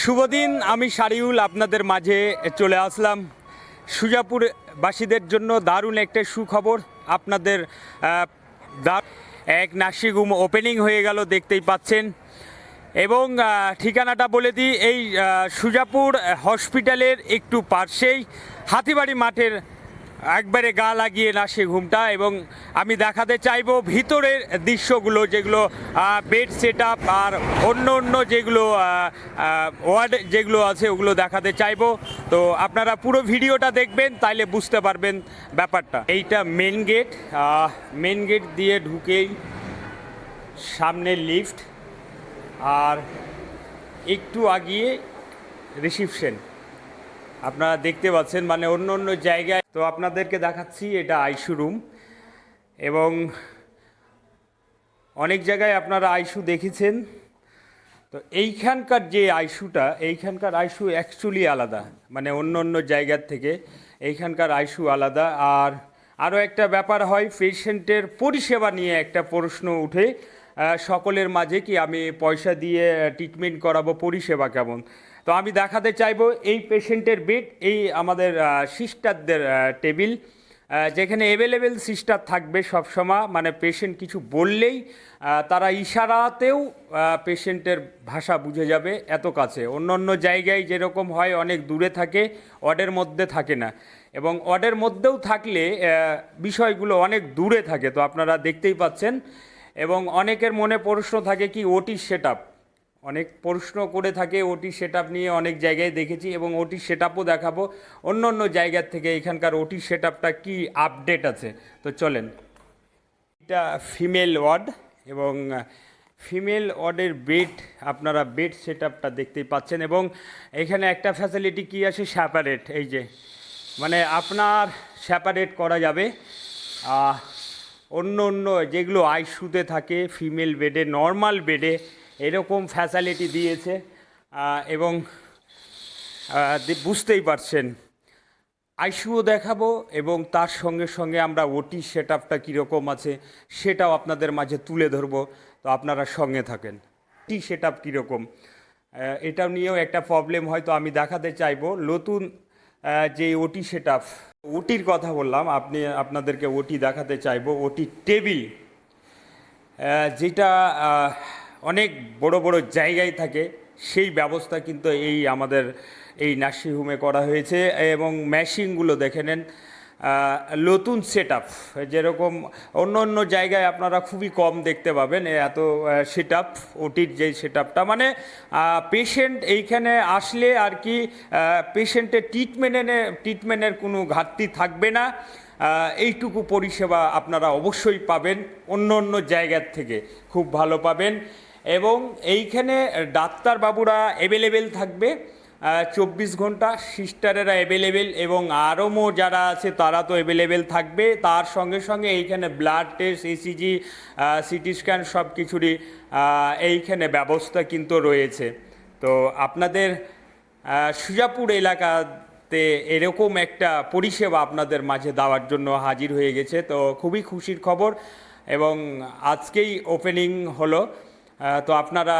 শুভ দিন, আমি শারিউল আপনাদের মাঝে চলে আসলাম। সুজাপুরবাসীদের জন্য দারুণ একটা সুখবর। আপনাদের এক নার্সিংহোম ওপেনিং হয়ে গেল, দেখতেই পাচ্ছেন। এবং ঠিকানাটা বলে দিই, এই সুজাপুর হসপিটালের একটু পাশেই হাতিবাড়ি মাঠের একবারে গা লাগিয়ে নার্সিংহোমটা। এবং আমি দেখাতে চাইবো ভিতরের দৃশ্যগুলো, যেগুলো বেড সেট আপ আর অন্য অন্য যেগুলো ওয়ার্ড যেগুলো আছে ওগুলো দেখাতে চাইবো। তো আপনারা পুরো ভিডিওটা দেখবেন, তাইলে বুঝতে পারবেন ব্যাপারটা। এইটা মেন গেট দিয়ে ঢুকেই সামনে লিফট, আর একটু আগিয়ে রিসিপশন আপনারা দেখতে পাচ্ছেন, মানে অন্য অন্য জায়গায়। তো আপনাদেরকে দেখাচ্ছি, এটা আইসিইউ রুম। এবং অনেক জায়গায় আপনারা আইসিইউ দেখেছেন, তো এইখানকার যে আইসিইউটা, এইখানকার আইসিইউ অ্যাকচুয়ালি আলাদা, মানে অন্য অন্য জায়গার থেকে এইখানকার আইসিইউ আলাদা। আর আরও একটা ব্যাপার হয়, পেশেন্টের পরিষেবা নিয়ে একটা প্রশ্ন উঠে সকলের মাঝে, কি আমি পয়সা দিয়ে ট্রিটমেন্ট করাবো, পরিষেবা কেমন। তো আমি দেখাতে চাইবো এই পেশেন্টের বেড, এই আমাদের সিস্টারদের টেবিল, যেখানে অ্যাভেলেবেল সিস্টার থাকবে সবসময়। মানে পেশেন্ট কিছু বললেই তারা ইশারাতেও পেশেন্টের ভাষা বুঝে যাবে, এত কাছে। অন্য অন্য জায়গায় যেরকম হয় অনেক দূরে থাকে, ওয়ার্ডের মধ্যে থাকে না। এবং ওয়ার্ডের মধ্যেও থাকলে বিষয়গুলো অনেক দূরে থাকে, তো আপনারা দেখতেই পাচ্ছেন। এবং অনেকের মনে প্রশ্ন থাকে কি ওটি সেট আপ, অনেক প্রশ্ন করে থাকে ওটি সেট আপ নিয়ে, অনেক জায়গায় দেখেছি। এবং ওটি সেট আপও দেখাবো অন্য অন্য জায়গার থেকে, এখানকার ওটি সেট আপটা কী আপডেট আছে। তো চলেন। এটা ফিমেল ওয়ার্ড, এবং ফিমেল ওয়ার্ডের বেড, আপনারা বেড সেট আপটা দেখতেই পাচ্ছেন। এবং এখানে একটা ফ্যাসিলিটি কী আছে, সেপারেট, এই যে মানে আপনার সেপারেট করা যাবে। অন্য অন্য যেগুলো আইসিইউতে থাকে ফিমেল বেডে, নর্মাল বেডে এরকম ফ্যাসিলিটি দিয়েছে। এবং বুঝতেই পারছেন, আইসিইউ দেখাবো এবং তার সঙ্গে সঙ্গে আমরা ওটি সেট আপটা কীরকম আছে সেটাও আপনাদের মাঝে তুলে ধরবো। তো আপনারা সঙ্গে থাকেন। ওটি সেট আপ কীরকম, এটা নিয়েও একটা প্রবলেম হয়, তো আমি দেখাতে চাইবো নতুন যে ওটি সেট আপ। ওটির কথা বললাম, আপনাদেরকে ওটি দেখাতে চাইবো। ওটি টেবিল, যেটা অনেক বড় বড় জায়গায় থাকে, সেই ব্যবস্থা কিন্তু এই আমাদের এই নার্সিংহোমে করা হয়েছে। এবং মেশিনগুলো দেখে নেন, নতুন সেট আপ, যেরকম অন্য অন্য জায়গায় আপনারা খুবই কম দেখতে পাবেন এত সেট আপ। ওটির যেই সেট আপটা, মানে পেশেন্ট এইখানে আসলে আর কি পেশেন্টের ট্রিটমেন্টের কোনো ঘাটতি থাকবে না। এইটুকু পরিষেবা আপনারা অবশ্যই পাবেন, অন্য অন্য জায়গার থেকে খুব ভালো পাবেন। এবং এইখানে ডাক্তারবাবুরা অ্যাভেলেবেল থাকবে 24 ঘন্টা, সিস্টারেরা অ্যাভেলেবেল, এবং আরও যারা আছে তারা তো অ্যাভেলেবেল থাকবে। তার সঙ্গে সঙ্গে এইখানে blood test, ECG, CT scan সব কিছুরই এইখানে ব্যবস্থা কিন্তু রয়েছে। তো আপনাদের সুজাপুর এলাকাতে এরকম একটা পরিষেবা আপনাদের মাঝে দেওয়ার জন্য হাজির হয়ে গেছে, তো খুবই খুশির খবর। এবং আজকেই ওপেনিং হলো। তো আপনারা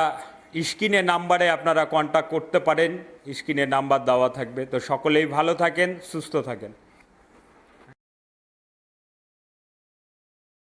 স্ক্রিনের নাম্বারে আপনারা কন্ট্যাক্ট করতে পারেন, স্ক্রিনের নাম্বার দেওয়া থাকবে। তো সকলেই ভালো থাকেন, সুস্থ থাকেন।